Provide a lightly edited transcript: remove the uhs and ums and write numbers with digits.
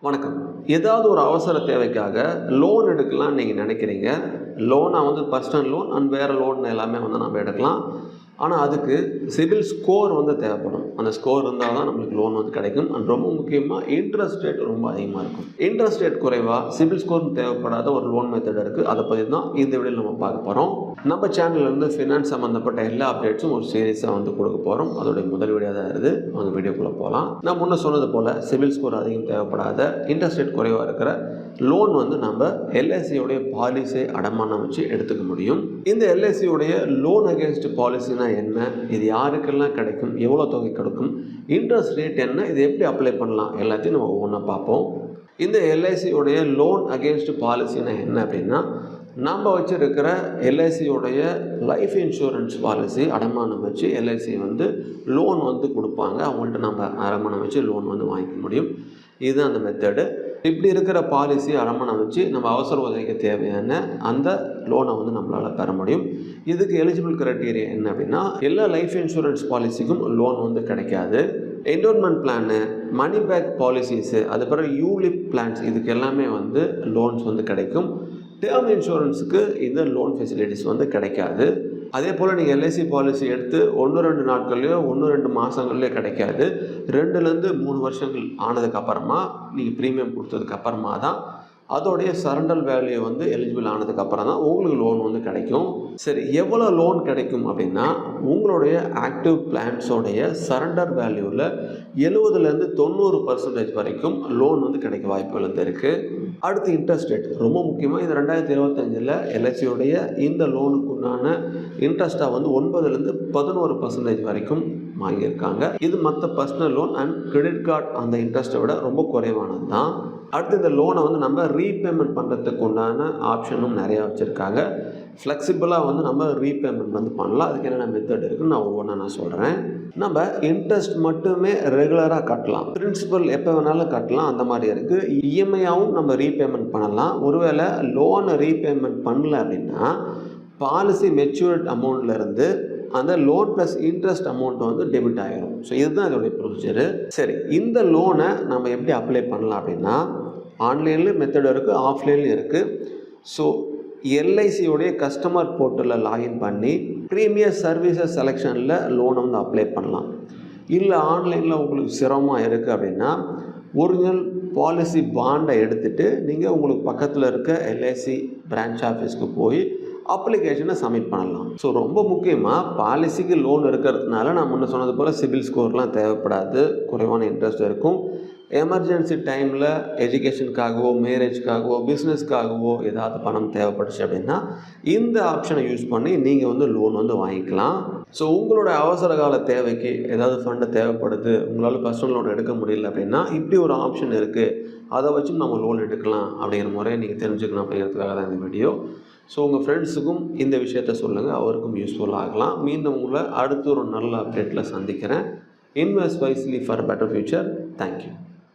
வணக்கம். ஏதாவது ஒரு அவசர தேவைக்காக லோன் எடுக்கலாம்னு நீங்க நினைக்கிறீங்க. லோனா பர்சனல் லோன் அண்ட் வேற லோன் எல்லாமே நம்ம எடுக்கலாம். ஆனா அதுக்கு சிபில் ஸ்கோர் தேவைப்படும். அந்த ஸ்கோர் இருந்தா தான் நம்மளுக்கு லோன் கிடைக்கும். அண்ட் ரொம்ப முக்கியமா இன்ட்ரெஸ்ட் ரேட் ரொம்ப அதிகமா இருக்கும். இன்ட்ரெஸ்ட் ரேட் குறைவா சிபில் ஸ்கோர் தேவைப்படாத ஒரு லோன் மெத்தட் இருக்கு. அதை பத்தி தான் இந்த வீடியோல நம்ம பார்க்க போறோம். நம்ம சேனல்ல இருந்து ஃபினான்ஸ் சம்பந்தப்பட்ட எல்லா அப்டேட்ஸும் ஒரு சீரிஸா கொடுக்க போறோம். அதோட முதல் வீடியோ தான் இது. அந்த வீடியோக்குள்ள போலாம். நான் முன்ன சொன்னது போல சிபில் ஸ்கோர் அதிகம் தேவைப்படாத இன்ட்ரெஸ்ட் ரேட் குறைவா இருக்கிற லோன் நம்ம எல்ஐசி உடைய பாலிசியை அடமானம் வச்சு எடுத்துக்க முடியும். இந்த எல்ஐசி உடைய லோன் அகேன்ஸ்ட் பாலிசினா என்ன, இது யாருக்கெல்லாம் கிடைக்கும், எவ்வளோ தொகை கிடைக்கும், இன்ட்ரெஸ்ட் ரேட் என்ன, இது எப்படி அப்ளை பண்ணலாம், எல்லாத்தையும் நம்ம ஒவ்வொன்றா பார்ப்போம். இந்த எல்ஐசி உடைய லோன் அகேன்ஸ்ட் பாலிசினா என்ன அப்படின்னா, நம்ம வச்சிருக்கிற எல்ஐசியோடைய லைஃப் இன்சூரன்ஸ் பாலிசி அடமானம் வச்சு எல்ஐசி லோன் கொடுப்பாங்க. அவங்கள்ட்ட நம்ம அடமானம் வச்சு லோன் வாங்கிக்க முடியும். இதுதான் அந்த மெத்தடு. இப்படி இருக்கிற பாலிசி அடமானம் வச்சு நம்ம அவசர உதவிக்கு தேவையான அந்த லோனை நம்மளால் பெற முடியும். இதுக்கு எலிஜிபிள் கிரைட்டீரியா என்ன அப்படின்னா, எல்லா லைஃப் இன்சூரன்ஸ் பாலிசிக்கும் லோன் கிடைக்காது. Endowment plan, money back policies, அது பிறகு யூலிப் பிளான்ஸ், இதுக்கு எல்லாமே லோன்ஸ் கிடைக்கும். டேர்ம் இன்சூரன்ஸுக்கு இந்த லோன் ஃபெசிலிட்டிஸ் கிடைக்காது. அதே போல் நீங்கள் எல்ஐசி பாலிசி எடுத்து 1-2 நாட்கள்லையோ 1-2 மாதங்கள்லையோ கிடைக்காது. 2லேருந்து 3 வருஷங்கள் ஆனதுக்கப்புறமா நீங்கள் ப்ரீமியம் கொடுத்ததுக்கப்புறமா தான் அதோடைய சரண்டர் வேல்யூ எலிஜிபிள் ஆனதுக்கப்புறம் தான் உங்களுக்கு லோன் கிடைக்கும். சரி, எவ்வளோ லோன் கிடைக்கும் அப்படின்னா, உங்களுடைய ஆக்டிவ் பிளான்ஸோடைய சரண்டர் வேல்யூவில் 70லேருந்து 90% வரைக்கும் லோன் கிடைக்க வாய்ப்புகள் இருக்குது. அடுத்து இன்ட்ரெஸ்ட் ரேட் ரொம்ப முக்கியமாக. இந்த 2025 எல்ஐசியோடைய இந்த லோனுக்குண்டான இன்ட்ரெஸ்ட்டாக 9லேருந்து 11% வரைக்கும் வாங்கியிருக்காங்க. இது மற்ற personal loan and credit card அந்த இன்ட்ரெஸ்ட்டை விட ரொம்ப குறைவானது தான். அடுத்து இந்த லோனை நம்ம ரீபேமெண்ட் பண்ணுறதுக்கு உண்டான ஆப்ஷனும் நிறையா வச்சுருக்காங்க. ஃப்ளெக்சிபிளாக நம்ம ரீபேமெண்ட் பண்ணலாம். அதுக்கு என்னென்ன மெத்தட் இருக்குன்னு நான் ஒவ்வொன்றா சொல்கிறேன். நம்ம இன்ட்ரெஸ்ட் மட்டுமே ரெகுலராக கட்டலாம். பிரின்சிபல் எப்போ வேணாலும் கட்டலாம். அந்த மாதிரி இருக்குது. இஎம்ஐயாகவும் நம்ம ரீபேமெண்ட் பண்ணலாம். ஒருவேளை லோனை ரீபேமெண்ட் பண்ணல அப்படின்னா பாலிசி மெச்சூர்ட் அமௌண்ட்லேருந்து அந்த loan plus interest amount debit ஆகிடும். ஸோ இதுதான் இதோடைய ப்ரொசீஜரு. சரி, இந்த லோனை நம்ம எப்படி அப்ளை பண்ணலாம் அப்படின்னா, ஆன்லைன்லேயும் மெத்தட் இருக்குது, ஆஃப்லைன்லேயும் இருக்குது. ஸோ எல்ஐசியோடைய கஸ்டமர் போர்ட்டலில் லாகின் பண்ணி ப்ரீமியர் சர்வீசஸ் செலெக்ஷனில் லோனை அப்ளை பண்ணலாம். இல்லை ஆன்லைனில் உங்களுக்கு சிரமமாக இருக்குது அப்படின்னா, ஒரிஜினல் பாலிசி பாண்டை எடுத்துகிட்டு நீங்கள் உங்களுக்கு பக்கத்தில் இருக்க எல்ஐசி பிரான்ச் ஆஃபீஸ்க்கு போய் அப்ளிகேஷனை சப்மிட் பண்ணலாம். ஸோ ரொம்ப முக்கியமாக பாலிசிக்கு லோன் இருக்கிறதுனால நான் முன்ன சொன்னது போல் சிபில் ஸ்கோர்லாம் தேவைப்படாது, குறைவான இன்ட்ரெஸ்ட் இருக்கும். எமர்ஜென்சி டைமில் எஜுகேஷனுக்காகவோ மேரேஜ்க்காகவோ பிஸ்னஸ்க்காகவோ ஏதாவது பணம் தேவைப்பட்டுச்சு அப்படின்னா இந்த ஆப்ஷனை யூஸ் பண்ணி நீங்கள் லோன் வாங்கிக்கலாம். ஸோ உங்களோட அவசர கால தேவைக்கு ஏதாவது ஃபண்டு தேவைப்படுது, உங்களால் பர்சனல் லோன் எடுக்க முடியல அப்படின்னா இப்படி ஒரு ஆப்ஷன் இருக்குது, அதை வச்சும் நம்ம லோன் எடுக்கலாம் அப்படிங்கிற முறையை நீங்கள் தெரிஞ்சுக்கணும் அப்படிங்கிறதுக்காக தான் இந்த வீடியோ. ஸோ உங்கள் ஃப்ரெண்ட்ஸுக்கும் இந்த விஷயத்த சொல்லுங்கள், அவருக்கும் யூஸ்ஃபுல்லாக ஆகலாம். மீண்டும் உங்களை அடுத்து ஒரு நல்ல அப்டேட்டில் சந்திக்கிறேன். Invest wisely for better future. Thank you.